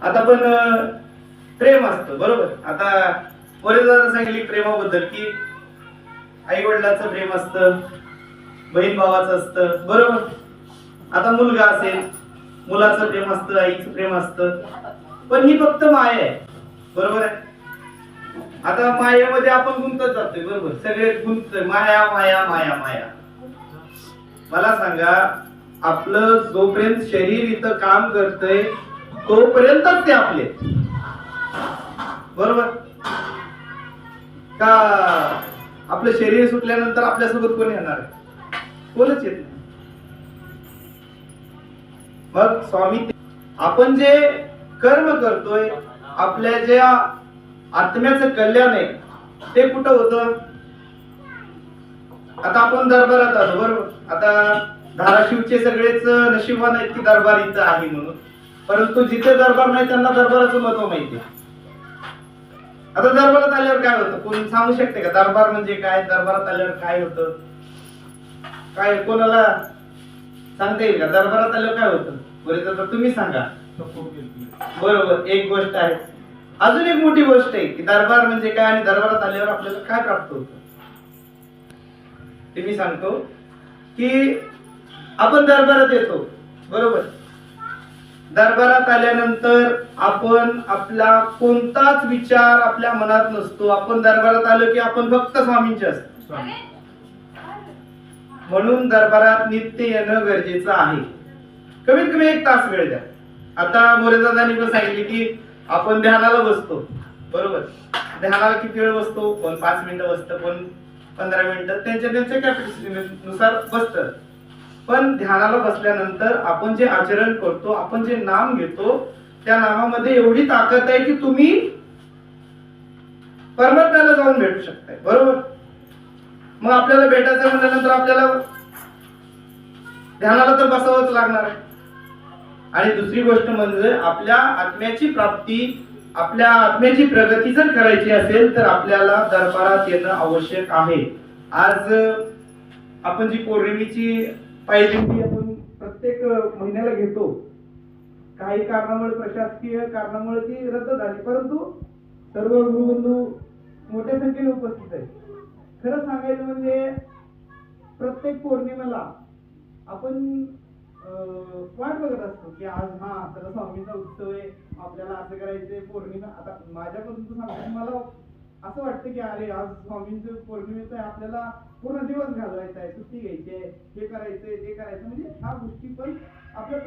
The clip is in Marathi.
आता पण प्रेम असतं बरोबर. आता बरेच जण सांगितले प्रेमाबद्दल की आई वडिलांचं प्रेम असतं, बहीण भावाचं असतं बरोबर. आता मुलगा असेल, मुलाचं प्रेम असतं, आईचं प्रेम असतं, पण ही फक्त माया आहे बरोबर आहे. आता मायेमध्ये आपण गुंतत जातोय बरोबर, सगळे गुंततोय माया माया माया माया. मला सांगा, आपलं जोपर्यंत शरीर इथं काम करतंय तोपर्यंतच ते आपले बरोबर का. आपलं शरीर सुटल्यानंतर आपल्यासोबत कोण येणार आहे? कोणच येत नाही. मग स्वामी, आपण जे कर्म करतोय, आपल्या ज्या आत्म्याचं कल्याण आहे ते कुठं होतं? आता आपण दरबारात आलो बरोबर. आता धाराशिवचे सगळेच नशिबवान आहेत की दरबार इथं आहे म्हणून, परंतु जिथे दरबार नाही त्यांना दरबाराचं महत्व माहिती आहे. आता दरबारात आल्यावर काय होतं, कोणी सांगू शकते का दरबार म्हणजे काय? दरबारात आल्यावर काय होतं? काय कोणाला सांगता येईल का दरबारात आल्यावर काय होतं? बरेच आता तुम्ही सांगा. बरोबर, एक गोष्ट आहे. अजून एक मोठी गोष्ट आहे की दरबार म्हणजे काय आणि दरबारात आल्यावर आपल्याला काय प्राप्त होतं ते मी सांगतो. की आपण दरबारात येतो बरोबर. दरबारात आल्यानंतर आपण आपला कोणताच विचार आपल्या मनात नसतो. आपण दरबारात आलो की आपण फक्त स्वामींचे असतो. म्हणून दरबारात नित्य येणं गरजेचं आहे. कमीत कमी 1 तास वेळ द्या. आता मोरेदादांनी पण सांगितले की आपण ध्यानाला बसतो बरोबर. ध्यानाला किती वेळ बसतो? कोण 5 मिनिटं बसतं, कोण 15 मिनिटं, त्यांच्या कॅपॅसिटी नुसार बसतं. पण ध्यानाला बसल्यानंतर आपण जे आचरण करतो, आपण जे नाम घेतो, त्या नामामध्ये एवढी ताकद आहे की तुम्ही परमात्म्याला जाऊन भेटू शकताय बरोबर. मग आपल्याला भेटायचं म्हटल्यानंतर आपल्याला ध्यानाला तर बसावंच लागणार आहे. आणि दुसरी गोष्ट म्हणजे आपल्या आत्म्याची प्राप्ती, आपल्या आत्म्याची प्रगती जर करायची असेल तर आपल्याला दरबारात येणं आवश्यक आहे. आज आपण जी पौर्णिमेची पायदिंडी आपण प्रत्येक महिन्याला घेतो, काही कारणामुळे, प्रशासकीय कारणामुळे ती रद्द झाली, परंतु सर्व गुरुबंधू मोठ्या संख्येने उपस्थित आहेत. खरं सांगायचं म्हणजे प्रत्येक पौर्णिमेला आपण वाट बघत असतो की आज चला स्वामींचा उत्सव आहे, आपल्याला असं करायचंय. पौर्णिमा आता माझ्यापासून सांगतो, मला असं वाटतं की अरे आज स्वामींचं पौर्णिमेचं आहे, आपल्याला पूर्ण दिवस घालवायचा आहे, सुट्टी घ्यायची आहे, हे करायचंय ते करायचं. म्हणजे ह्या गोष्टी पण आपल्या